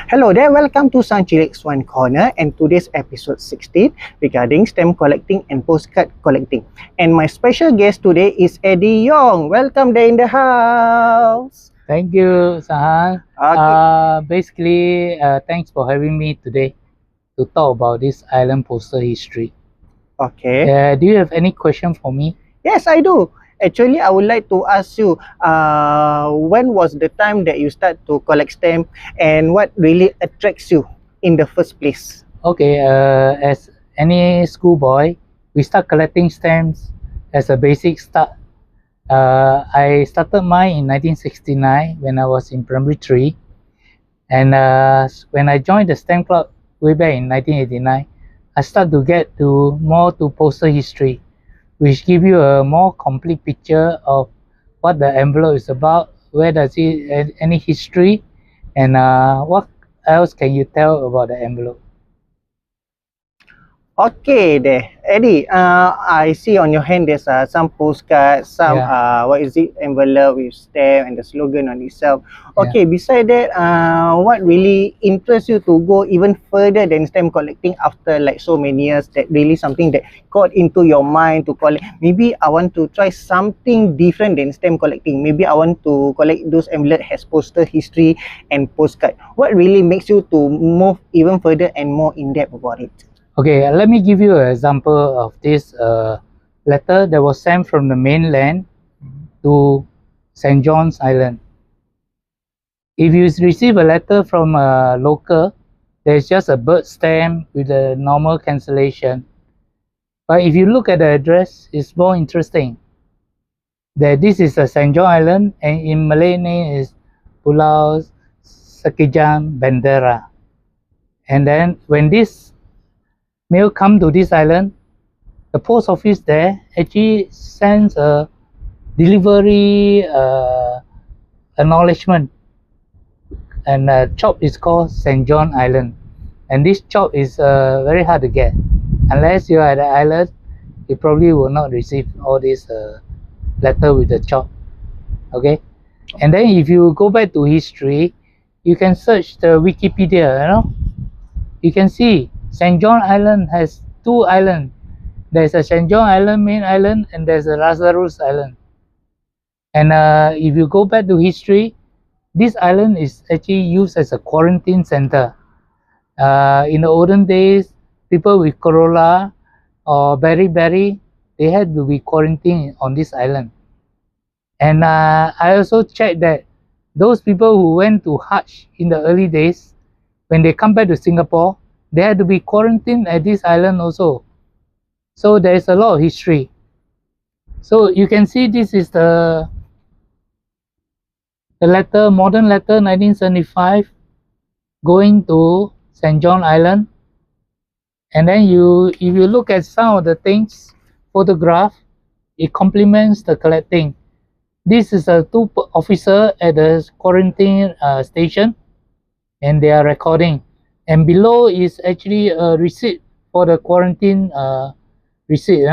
Hello there, welcome to Sang Chilik's One Corner and today's episode 16 regarding stamp collecting and postcard collecting. And my special guest today is Eddie Yong. Welcome there in the house. Thank you, Sahan. Okay. Thanks for having me today to talk about this island postal history. Okay. Do you have any question for me? Yes, I do. Actually, I would like to ask you, when was the time that you start to collect stamp and what really attracts you in the first place? Okay, as any schoolboy, we start collecting stamps as a basic start. I started mine in 1969 when I was in primary 3. And when I joined the stamp club way back in 1989, I started to get more to postal history, which give you a more complete picture of what the envelope is about, where does it, any history, and what else can you tell about the envelope. Okay there, Eddie. I see on your hand there's some postcards, some what is it, envelope with stamp and the slogan on itself. Okay, beside that, what really interests you to go even further than stamp collecting after like so many years? That really something that got into your mind to collect. Maybe I want to try something different than stamp collecting. Maybe I want to collect those envelope has postal history and postcard. What really makes you to move even further and more in depth about it? Okay, let me give you an example of this letter that was sent from the mainland to St. John's Island. If you receive a letter from a local, there's just a bird stamp with a normal cancellation. But if you look at the address, it's more interesting. That this is a St. John Island, and in Malay name is Pulau Sekijang Bandera. And then when this mail come to this island, the post office there actually sends a delivery acknowledgement, and chop is called St. John Island, and this chop is very hard to get. Unless you are at the island, you probably will not receive all this letter with the chop. Okay, and then if you go back to history, you can search the Wikipedia. You can see St. John Island has two islands. There's a St. John Island, main island, and there's a Lazarus Island. And if you go back to history, this island is actually used as a quarantine center. In the olden days, people with cholera or beriberi, they had to be quarantined on this island. And I also checked that those people who went to Hajj in the early days, when they come back to Singapore, they had to be quarantined at this island also. So there is a lot of history. So you can see this is the letter, modern letter, 1975, going to St. John Island. And then if you look at some of the things, photograph, it complements the collecting. This is a two officer at the quarantine station, and they are recording. And below is actually a receipt for the quarantine receipt.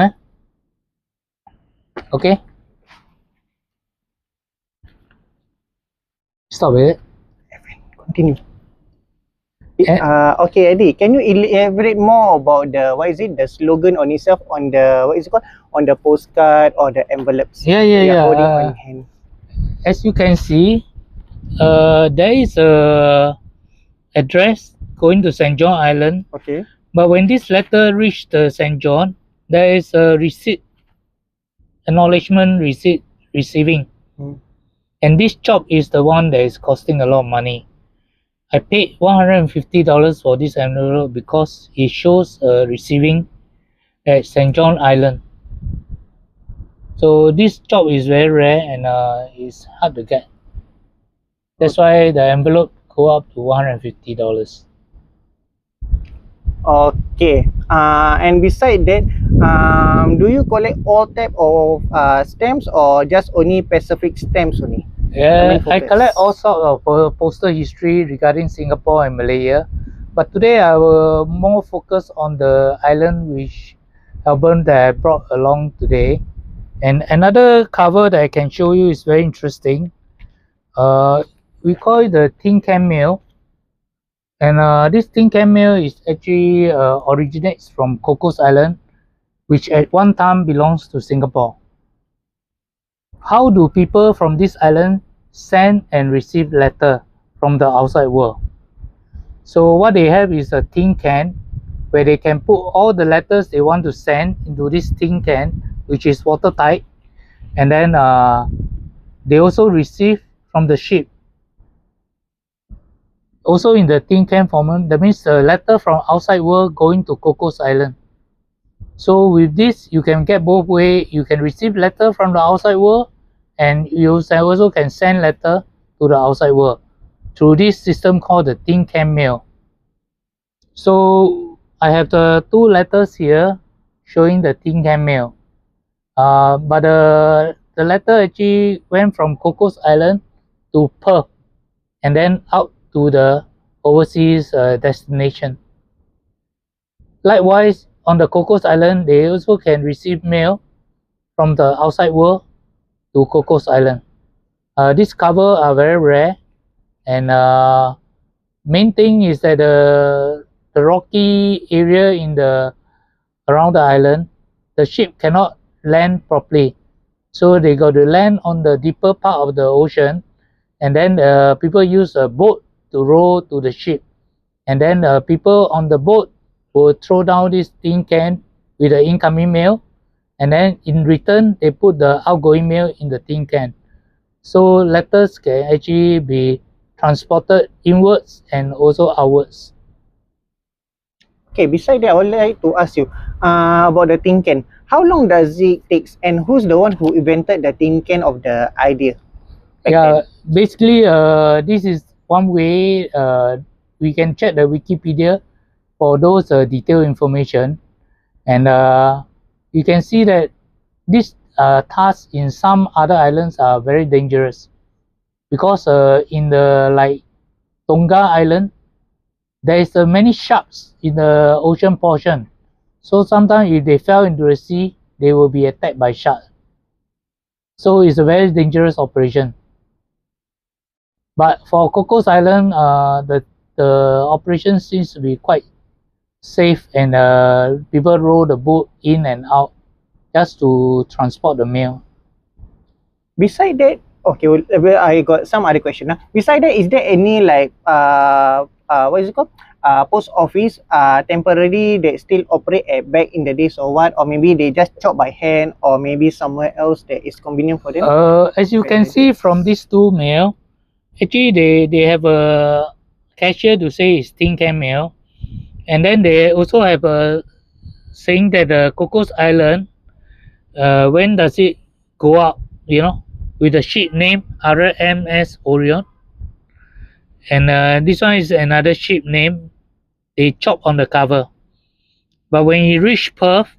Okay. Stop it. Continue. Okay, Eddie, can you elaborate more about the slogan on itself on the on the postcard or the envelopes? Yeah. Holding on hand. As you can see, there is a address going to St. John Island. Okay. But when this letter reached St. John, there is a receipt, acknowledgement receipt receiving. And this chop is the one that is costing a lot of money. I paid $150 for this envelope because it shows receiving at St. John Island. So this chop is very rare and it's hard to get. That's why the envelope go up to $150. Okay. And beside that, do you collect all type of stamps or just only Pacific stamps only? Yeah, I collect all sorts of postal history regarding Singapore and Malaya, but today I will more focus on the island which album that I brought along today. And another cover that I can show you is very interesting. We call it the tin can mail. And this tin can mail is actually originates from Cocos Island, which at one time belongs to Singapore. How do people from this island send and receive letter from the outside world? So what they have is a tin can where they can put all the letters they want to send into this tin can, which is watertight, and then they also receive from the ship. Also in the tin can format, that means the letter from outside world going to Cocos Island. So with this, you can get both way. You can receive letter from the outside world, and you also can send letter to the outside world through this system called the tin can mail. So I have the two letters here showing the tin can mail. But the letter actually went from Cocos Island to Perth and then out to the overseas destination. Likewise, on the Cocos Island, they also can receive mail from the outside world to Cocos Island. These cover are very rare, and main thing is that the rocky area in the around the island, the ship cannot land properly, so they got to land on the deeper part of the ocean, and then people use a boat to row to the ship, and then people on the boat will throw down this tin can with the incoming mail, and then in return they put the outgoing mail in the tin can. So letters can actually be transported inwards and also outwards. Okay, beside that, I would like to ask you about the tin can. How long does it take, and who's the one who invented the tin can of the idea? Basically, this is one way we can check the Wikipedia for those detailed information, and you can see that these tasks in some other islands are very dangerous, because in the like Tonga Island, there is many sharks in the ocean portion. So sometimes if they fell into the sea, they will be attacked by sharks. So it's a very dangerous operation. But for Cocos Island, the operation seems to be quite safe, and people row the boat in and out just to transport the mail. Beside that, okay, well, I got some other question. Beside that, is there any like what is it called? Post office temporary that still operate at back in the days or what, or maybe they just chop by hand, or maybe somewhere else that is convenient for them? As you can see from these two mail, actually they have a cashier to say it's tin can mail, and then they also have a saying that the Cocos Island, when does it go up, with the ship name RMS Orion, and this one is another ship name they chop on the cover. But when you reach Perth,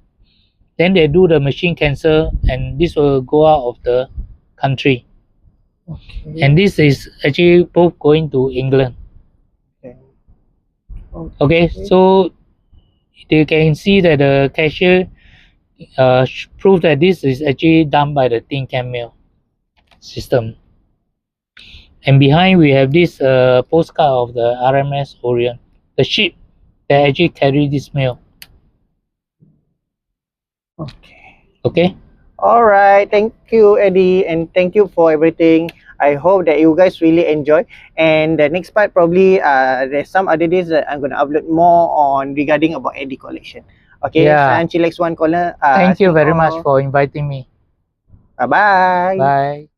then they do the machine cancel, and this will go out of the country. Okay. And this is actually both going to England. Okay, so you can see that the cashier prove that this is actually done by the tin can mail system. And behind we have this postcard of the RMS Orion, the ship that actually carry this mail. Okay. All right. Thank you, Eddie, and thank you for everything. I hope that you guys really enjoy. And the next part, probably there's some other days that I'm gonna upload more on regarding about Eddie collection. Okay. Yeah. Chillax One Corner. Thank you very much for inviting me. Bye bye. Bye.